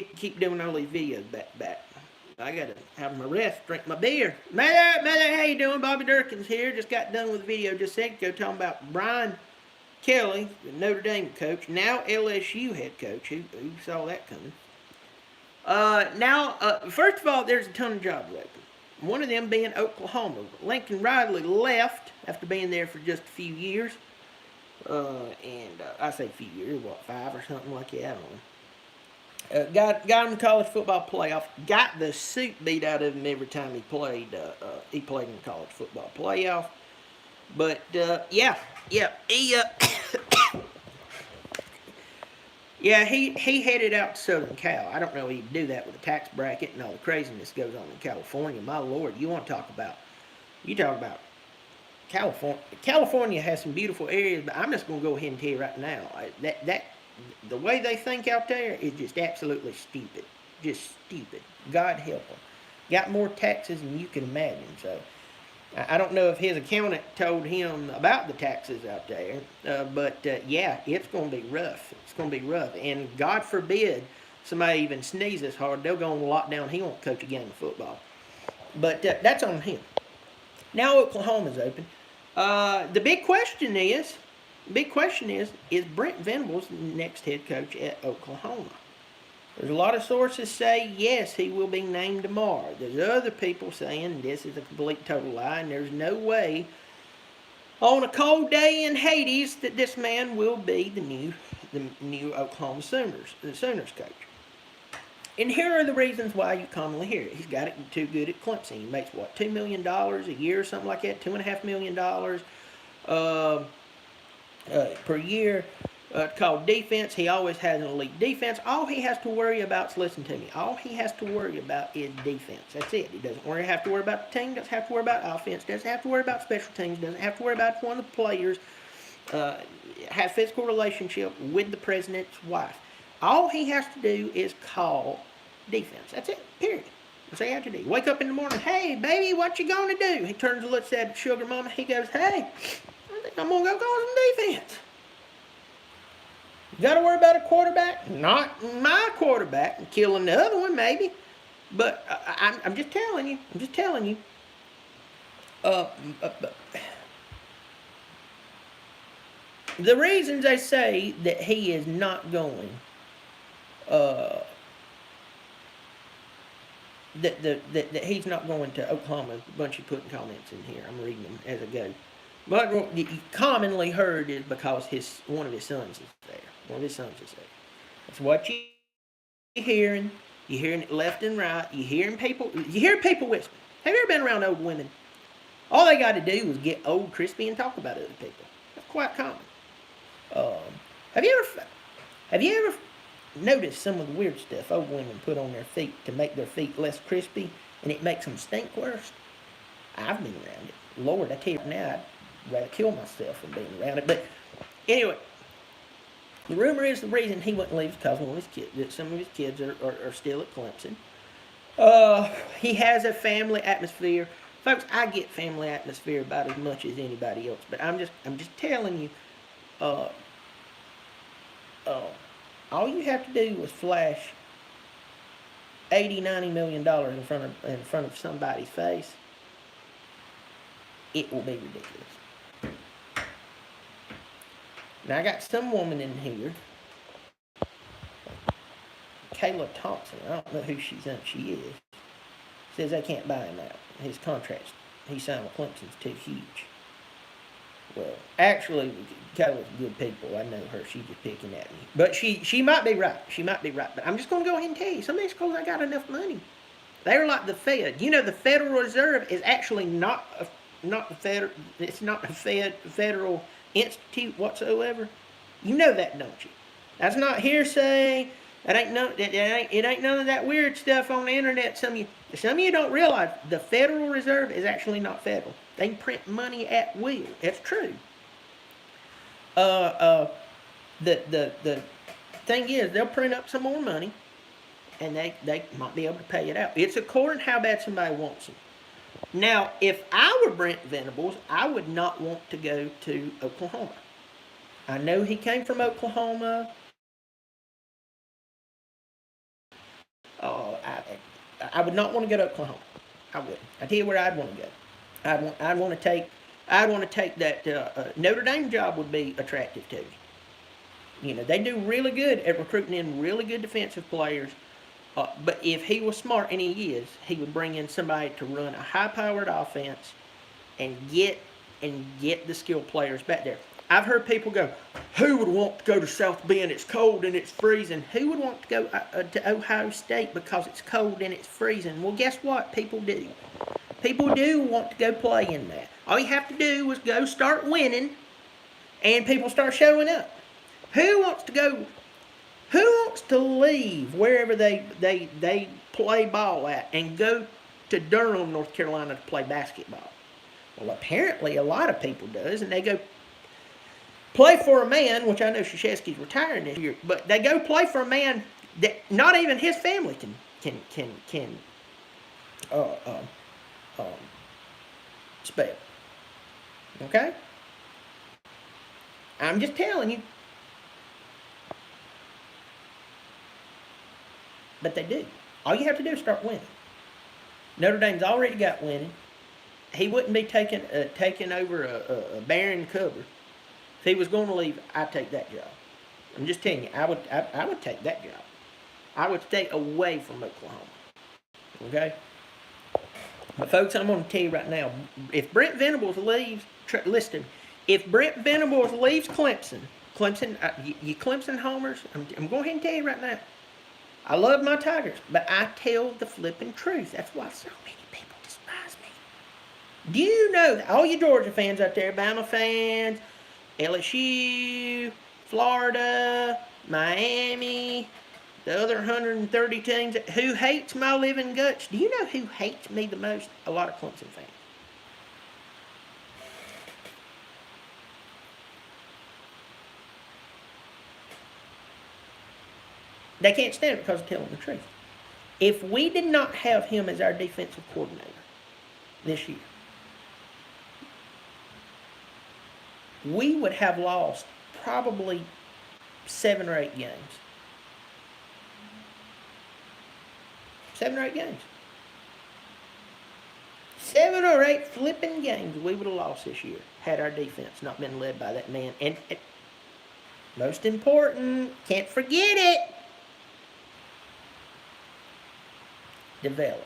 keep doing all these videos back. I gotta have my rest, drink my beer. Mother, how you doing? Bobby Dirkens here. Just got done with the video just a second ago talking about Brian Kelly, the Notre Dame coach, now LSU head coach. Who saw that coming? First of all, there's a ton of jobs open. One of them being Oklahoma. Lincoln Riley left after being there for just a few years. I say a few years, 5 or something like that, I don't know. Got him the college football playoff. Got the soup beat out of him every time he played. He played in the college football playoff. But he he headed out to Southern Cal. I don't know if he'd do that with a tax bracket and all the craziness goes on in California. My Lord, you talk about California. California has some beautiful areas, but I'm just gonna go ahead and tell you right now that the way they think out there is just absolutely stupid. Just stupid. God help them. Got more taxes than you can imagine. So I don't know if his accountant told him about the taxes out there, but it's going to be rough. It's going to be rough. And God forbid somebody even sneezes hard, they'll go on lockdown. He won't coach a game of football. But that's on him. Now Oklahoma's open. The big question is Brent Venables the next head coach at Oklahoma? There's a lot of sources say yes, he will be named tomorrow. There's other people saying this is a complete total lie, and there's no way on a cold day in Hades that this man will be the new Oklahoma Sooners coach. And here are the reasons why you commonly hear it. He's got it too good at Clemson. He makes $2 million a year or something like that, $2.5 million per year. Called defense. He always has an elite defense. All he has to worry about is, listen to me, all he has to worry about is defense. That's it. He doesn't have to worry about the team, doesn't have to worry about offense, doesn't have to worry about special teams, doesn't have to worry about one of the players, has physical relationship with the president's wife. All he has to do is call defense. That's it. Period. That's all he has to do. Wake up in the morning, hey, baby, what you gonna do? He turns to look at sugar mama. He goes, hey, I think I'm gonna go call some defense. You got to worry about a quarterback? Not my quarterback. Killing the other one, maybe. But I'm just telling you. The reasons they say that he is not going, that he's not going to Oklahoma, a bunch of putting comments in here. I'm reading them as I go. But commonly heard is because one of his sons is there. That's what you're hearing. You're hearing it left and right. You hear people whisper. Have you ever been around old women? All they got to do is get old, crispy, and talk about other people. That's quite common. Have you ever noticed some of the weird stuff old women put on their feet to make their feet less crispy, and it makes them stink worse? I've been around it. Lord, I tell you now, I'd rather kill myself than being around it. But anyway, the rumor is the reason he wouldn't leave is because some of his kids are still at Clemson. He has a family atmosphere. Folks, I get family atmosphere about as much as anybody else, but I'm just telling you, all you have to do is flash $80-90 million in front of somebody's face. It will be ridiculous. Now, I got some woman in here, Kayla Thompson. I don't know who she is. Says they can't buy him out. His contract he signed with Clemson's too huge. Well, actually, Kayla's good people. I know her. She's just picking at me. But she might be right. But I'm just going to go ahead and tell you, some of these schools ain't got enough money. They're like the Fed. You know, the Federal Reserve is actually not the Federal. It's not a federal institute whatsoever. You know that, don't you? That's not hearsay. It ain't none of that weird stuff on the internet. Some of you don't realize the Federal Reserve is actually not federal. They can print money at will. It's true. The thing is, they'll print up some more money, and they might be able to pay it out. It's according to how bad somebody wants them. Now, if I were Brent Venables, I would not want to go to Oklahoma. I know he came from Oklahoma. I would not want to go to Oklahoma. I would. I tell you where I'd want to go. I'd want to take that Notre Dame job would be attractive to me. You know, they do really good at recruiting in really good defensive players. But if he was smart, and he is, he would bring in somebody to run a high-powered offense and get the skilled players back there. I've heard people go, who would want to go to South Bend? It's cold and it's freezing. Who would want to go to Ohio State because it's cold and it's freezing? Well, guess what? People do. People do want to go play in that. All you have to do is go start winning, and people start showing up. Who wants to go? Who wants to leave wherever they play ball at and go to Durham, North Carolina to play basketball? Well, apparently a lot of people does, and they go play for a man, which I know Krzyzewski's retiring this year, but they go play for a man that not even his family can spell. Okay? I'm just telling you. But they do. All you have to do is start winning. Notre Dame's already got winning. He wouldn't be taking over a barren cover. If he was going to leave, I'd take that job. I'm just telling you, I would take that job. I would stay away from Oklahoma. Okay? But folks, I'm going to tell you right now, if Brent Venables leaves, listen, if Brent Venables leaves Clemson, you Clemson homers, I'm going ahead and tell you right now, I love my Tigers, but I tell the flipping truth. That's why so many people despise me. Do you know that all you Georgia fans out there, Bama fans, LSU, Florida, Miami, the other 130 teams, who hates my living guts? Do you know who hates me the most? A lot of Clemson fans. They can't stand it because of telling the truth. If we did not have him as our defensive coordinator this year, we would have lost probably 7 or 8 games. 7 or 8 games. 7 or 8 flipping games we would have lost this year had our defense not been led by that man. And most important, can't forget it, developed.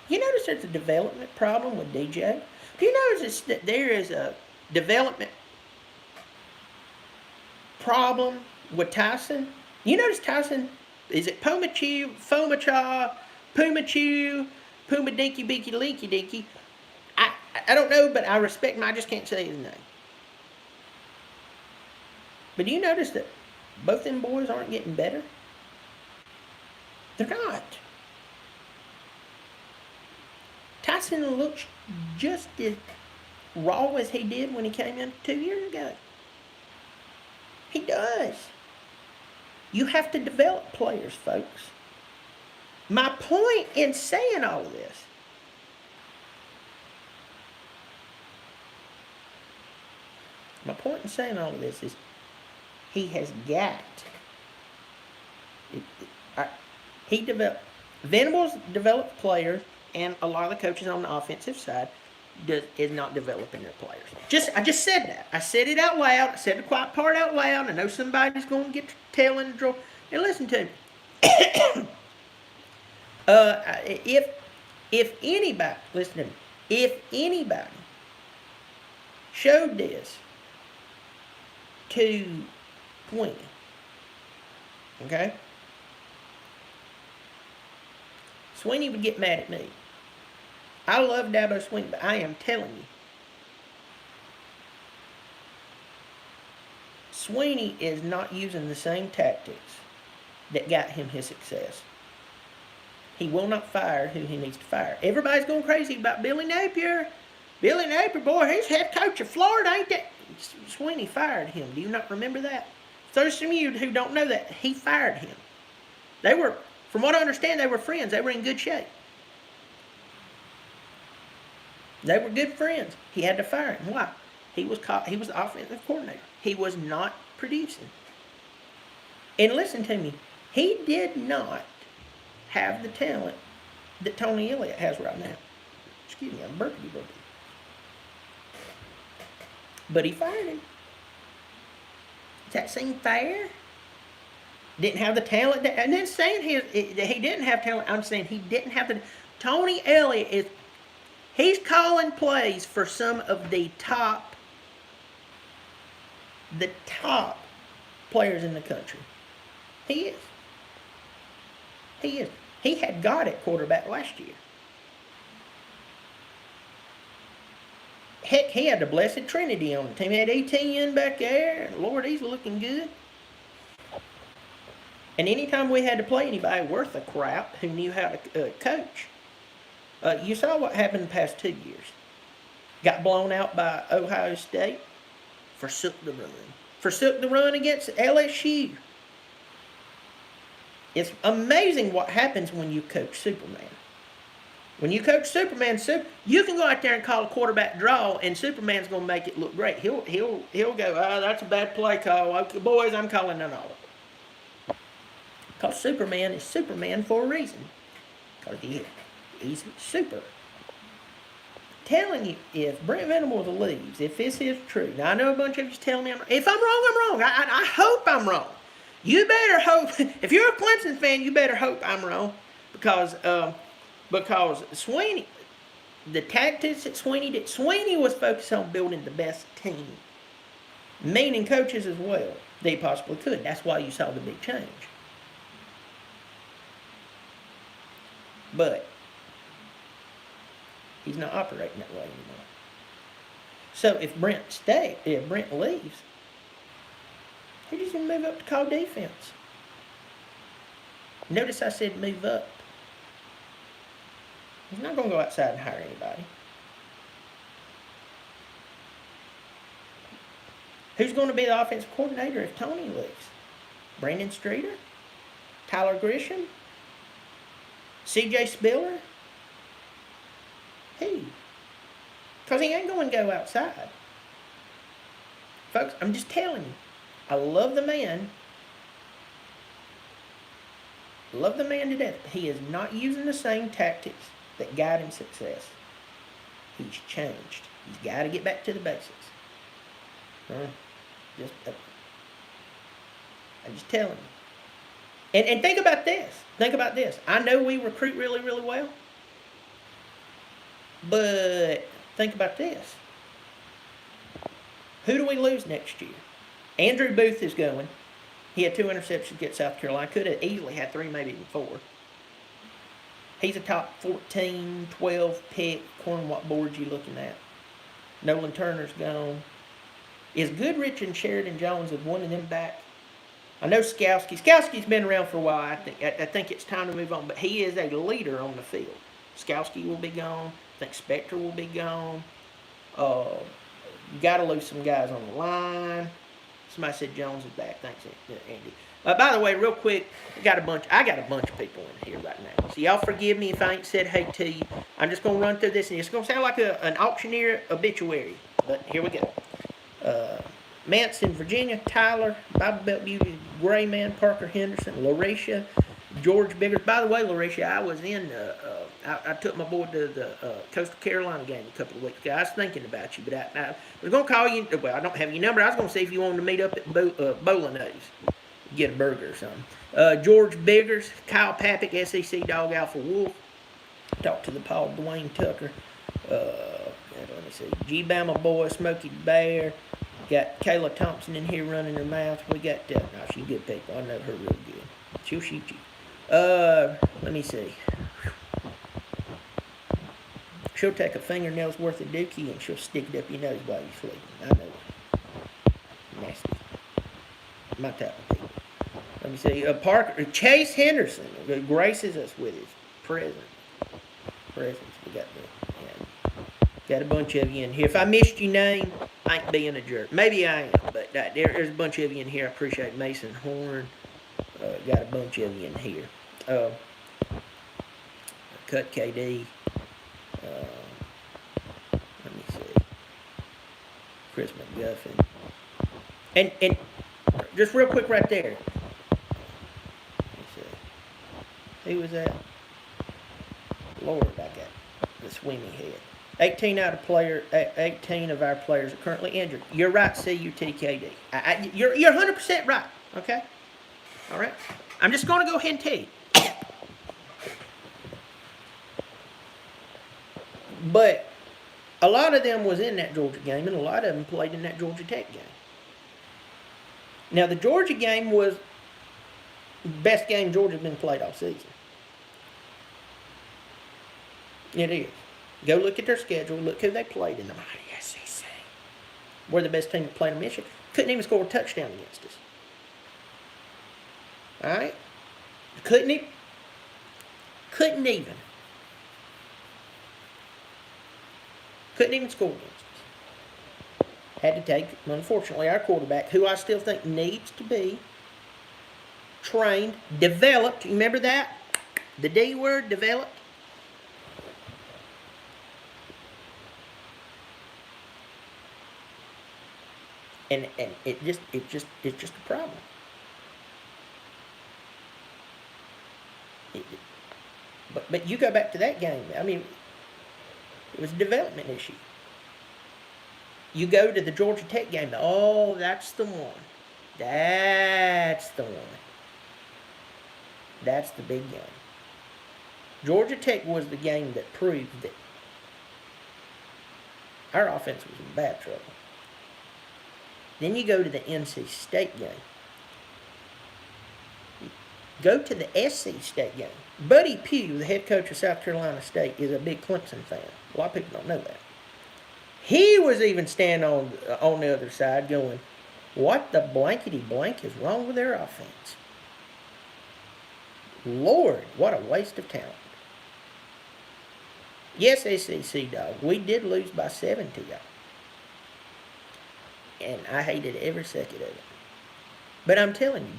You notice there's a development problem with DJ? Do you notice that there is a development problem with Tyson? You notice Tyson, is it Pomachew, Fomachaw, Pumachew, Puma Dinky Beaky Leaky Dinky? I don't know, but I respect him. I just can't say his name. But do you notice that both them boys aren't getting better? They're not. Tyson looks just as raw as he did when he came in 2 years ago. He does. You have to develop players, folks. My point in saying all of this is he has got. Venables developed players, and a lot of the coaches on the offensive side is not developing their players. I just said that. I said it out loud. I said the quiet part out loud. I know somebody's going to get telling the draw. And listen to me. If anybody, listen to me, if anybody showed this to Sweeney, okay, Sweeney would get mad at me. I love Dabo Sweeney, but I am telling you, Sweeney is not using the same tactics that got him his success. He will not fire who he needs to fire. Everybody's going crazy about Billy Napier. Billy Napier, boy, he's head coach of Florida, ain't that? Sweeney fired him. Do you not remember that? There's some of you who don't know that. He fired him. They were, from what I understand, they were friends. They were in good shape. They were good friends. He had to fire him. Why? He was the offensive coordinator. He was not producing. And listen to me. He did not have the talent that Tony Elliott has right now. Excuse me, I'm burping. But he fired him. Does that seem fair? Didn't have the talent. And then saying he didn't have talent, I'm saying he didn't have the... Tony Elliott he's calling plays for some of the top players in the country. He is. He had God at quarterback last year. Heck, he had the Blessed Trinity on the team. He had ETN back there. Lord, he's looking good. And anytime we had to play anybody worth a crap who knew how to coach, you saw what happened the past 2 years. Got blown out by Ohio State. Forsook the run against LSU. It's amazing what happens when you coach Superman. When you coach Superman, you can go out there and call a quarterback draw, and Superman's going to make it look great. He'll go, that's a bad play call. Okay, boys, I'm calling an audible. Because Superman is Superman for a reason. Because he's super. Telling you, if Brent Venables leaves, if this is true, now I know a bunch of you telling me if I'm wrong, I'm wrong. I hope I'm wrong. You better hope, if you're a Clemson fan, you better hope I'm wrong. Because Sweeney, the tactics that Sweeney did, Sweeney was focused on building the best team. Meaning coaches as well. They possibly could. That's why you saw the big change. But he's not operating that way anymore. So if Brent leaves, he's just going to move up to call defense. Notice I said move up. He's not going to go outside and hire anybody. Who's going to be the offensive coordinator if Tony leaves? Brandon Streeter? Tyler Grisham? C.J. Spiller? Who? Because he ain't going to go outside. Folks, I'm just telling you. I love the man. Love the man to death. He is not using the same tactics that got him success. He's changed. He's got to get back to the basics. I'm just telling you. And think about this. Think about this. I know we recruit really, really well. But think about this. Who do we lose next year? Andrew Booth is going. He had 2 interceptions against South Carolina. Could have easily had 3, maybe even 4. He's a top 14, 12 pick. According to what board you looking at. Nolan Turner's gone. Is Goodrich and Sheridan Jones of one of them back? I know Skowski. Skowski's been around for a while. I think it's time to move on. But he is a leader on the field. Skowski will be gone. I think Spector will be gone. Got to lose some guys on the line. Somebody said Jones is back. Thanks, Andy. By the way, real quick, I got a bunch of people in here right now. So y'all forgive me if I ain't said hey to you. I'm just going to run through this, and it's going to sound like an auctioneer obituary. But here we go. Manson, Virginia, Tyler, Bible Belt Beauty, Gray Man, Parker Henderson, Larisha, George Biggers. By the way, Larisha, I was in, I took my boy to the Coastal Carolina game a couple of weeks ago. I was thinking about you, but I was going to call you. Well, I don't have your number. I was going to see if you wanted to meet up at Bowling O's, get a burger or something. George Biggers, Kyle Pappick, SEC Dog Alpha Wolf. Talked to the Paul Dwayne Tucker. Let me see. G-Bama Boy, Smokey Bear. Got Kayla Thompson in here running her mouth. We got, she's good people. I know her real good. She'll shoot you. Let me see. She'll take a fingernail's worth of dookie and she'll stick it up your nose while you're sleeping. I know it. Nasty. My type of people. Let me see. Chase Henderson graces us with his presence. We got a bunch of you in here. If I missed your name, I ain't being a jerk. Maybe I am, but there's a bunch of you in here. I appreciate Mason Horn. Got a bunch of you in here. Cut KD. Let me see. Chris McGuffin. And just real quick right there. Let me Who was that? Lord, I got the swimmy head. 18 of our players are currently injured. You're right, CUTKD. You're 100% right. Okay. All right. I'm just going to go ahead and tell you. But a lot of them was in that Georgia game, and a lot of them played in that Georgia Tech game. Now, the Georgia game was the best game Georgia's been played all season. It is. Go look at their schedule. Look who they played in the mighty SEC. We're the best team that played in Michigan. Couldn't even score a touchdown against us. All right? Couldn't even. Couldn't even score against us. Had to take, unfortunately, our quarterback, who I still think needs to be trained, developed. You remember that? The D word, developed. And it's just a problem. But you go back to that game. I mean, it was a development issue. You go to the Georgia Tech game. Oh, that's the one. That's the one. That's the big game. Georgia Tech was the game that proved that our offense was in bad trouble. Then you go to the NC State game. Go to the SC State game. Buddy Pugh, the head coach of South Carolina State, is a big Clemson fan. A lot of people don't know that. He was even standing on the other side going, what the blankety blank is wrong with their offense? Lord, what a waste of talent. Yes, SEC dog, we did lose by 7 to y'all. And I hated every second of it. But I'm telling you,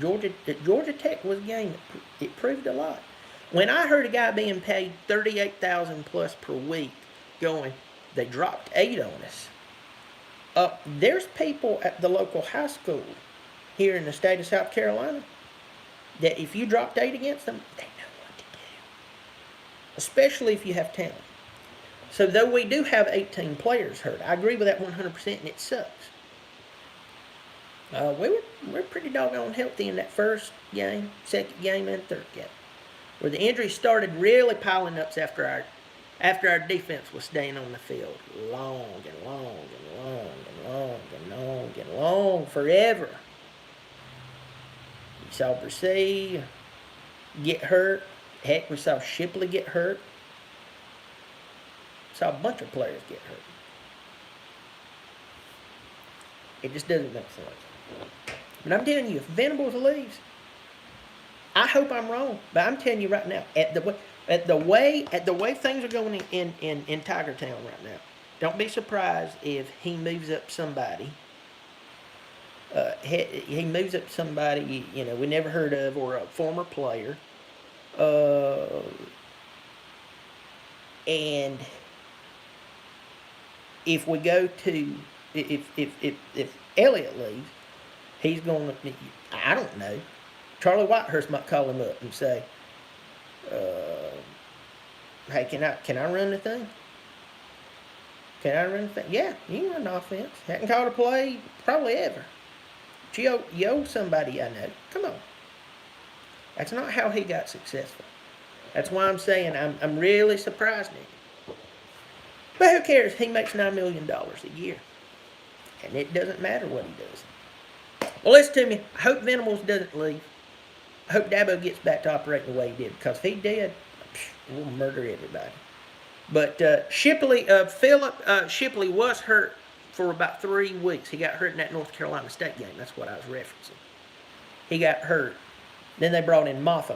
Georgia Tech was a game that it proved a lot. When I heard a guy being paid $38,000 plus per week going, they dropped 8 on us. There's people at the local high school here in the state of South Carolina that if you dropped 8 against them, they know what to do. Especially if you have talent. So though we do have 18 players hurt, I agree with that 100%, and it sucks. We're pretty doggone healthy in that first game, second game, and third game, where the injuries started really piling up after our defense was staying on the field long and long, forever. You saw Brissett get hurt. Heck, we saw Shipley get hurt. Saw a bunch of players get hurt. It just doesn't make sense. But I'm telling you, if Venables leaves, I hope I'm wrong, but I'm telling you right now, at the way things are going in Tiger Town right now, don't be surprised if he moves up somebody. He moves up somebody we never heard of, or a former player, and if we go to if Elliott leaves, he's going to, I don't know, Charlie Whitehurst might call him up and say, hey, can I run the thing? Can I run the thing? Yeah, you can run the offense. Hadn't called a play probably ever. But you owe somebody I know. Come on. That's not how he got successful. That's why I'm saying I'm really surprised at him. But who cares? He makes $9 million a year. And it doesn't matter what he does. Well, listen to me. I hope Venables doesn't leave. I hope Dabo gets back to operating the way he did. Because if he did, we'll murder everybody. But Shipley was hurt for about 3 weeks. He got hurt in that North Carolina State game. That's what I was referencing. He got hurt. Then they brought in Moffa.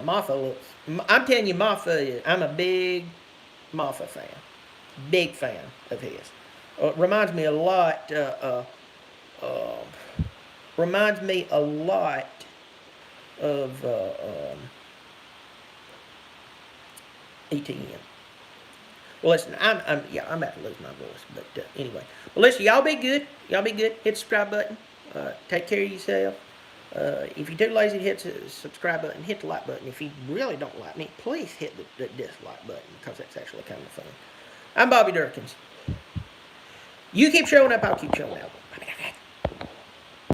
I'm telling you, I'm a big Moffa fan. Big fan of his. Reminds me a lot of ETN. Well, listen, I'm about to lose my voice, but anyway. Well, listen, y'all be good. Hit the subscribe button. Take care of yourself. If you're too lazy to hit the subscribe button, hit the like button. If you really don't like me, please hit the dislike button, because that's actually kind of fun. I'm Bobby Dirkens. You keep showing up, I'll keep showing out.